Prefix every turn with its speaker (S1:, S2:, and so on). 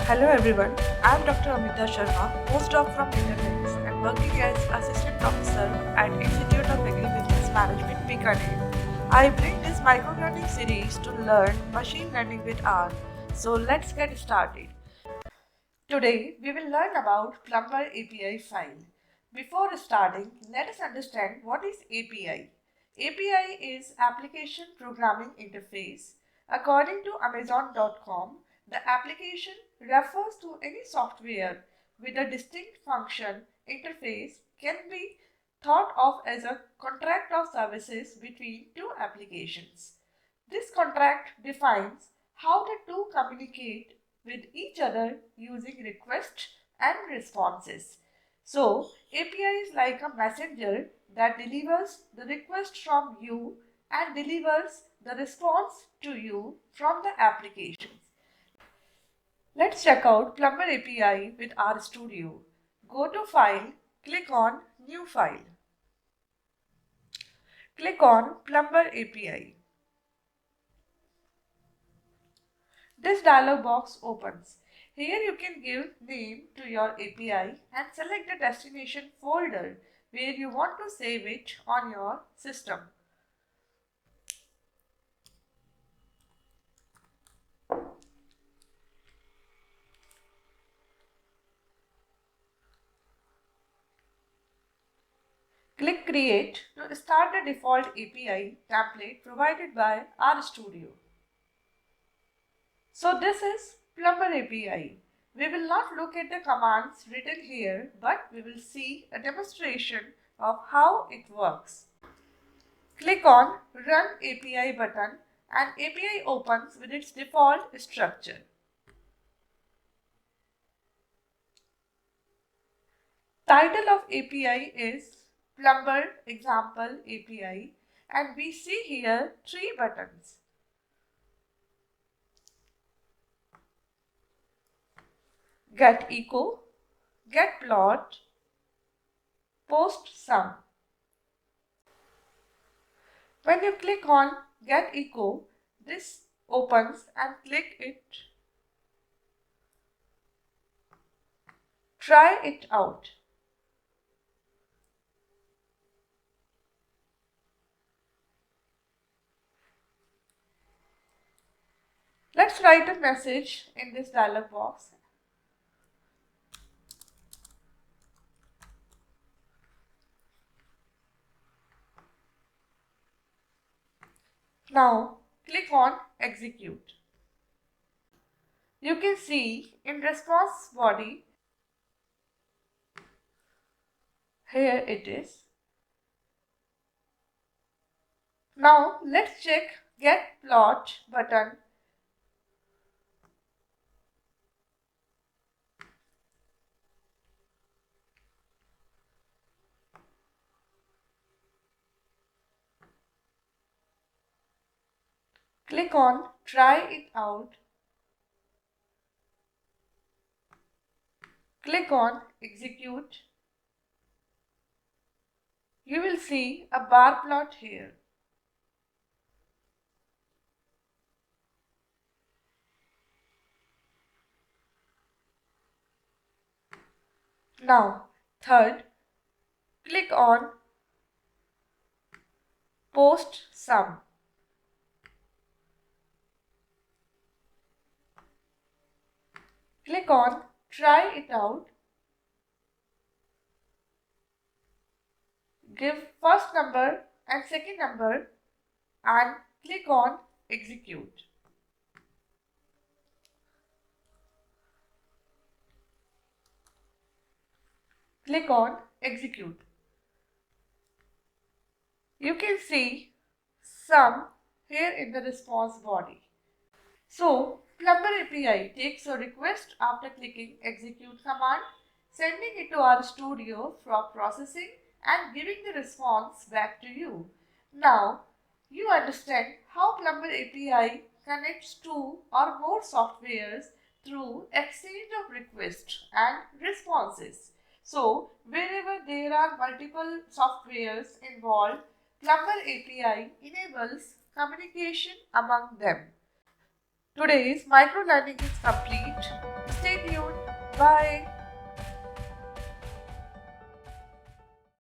S1: Hello everyone, I am Dr. Amita Sharma, postdoc from Netherlands and working as Assistant Professor at Institute of Agribusiness Management, Bikaner. I bring this micro-learning series to learn machine learning with R. So let's get started. Today we will learn about Plumber API file. Before starting, let us understand what is API. API is Application Programming Interface. According to Amazon.com, the application refers to any software with a distinct function interface can be thought of as a contract of services between two applications. This contract defines how the two communicate with each other using requests and responses. So, API is like a messenger that delivers the request from you and delivers the response to you from the applications. Let's check out Plumber API with RStudio. Go to File, click on New File. Click on Plumber API. This dialog box opens. Here you can give name to your API and select the destination folder where you want to save it on your system. Click Create to start the default API template provided by RStudio. So this is Plumber API. We will not look at the commands written here, but we will see a demonstration of how it works. Click on Run API button and API opens with its default structure. Title of API is Plumber Example API and we see here three buttons. Get echo, get plot, post sum. When you click on get echo, this opens and click it. Try it out. Let's write a message in this dialog box. Now click on execute. You can see in response body, here it is. Now let's check get plot button. Click on try it out. Click on execute. You will see a bar plot here. Now, third, click on post sum. Click on try it out. Give first number and second number and click on execute. Click on execute. You can see sum here in the response body. So, Plumber API takes a request after clicking execute command, sending it to RStudio for processing and giving the response back to you. Now, you understand how Plumber API connects two or more softwares through exchange of requests and responses. So, wherever there are multiple softwares involved, Plumber API enables communication among them. Today's micro learning is complete. Stay Bye.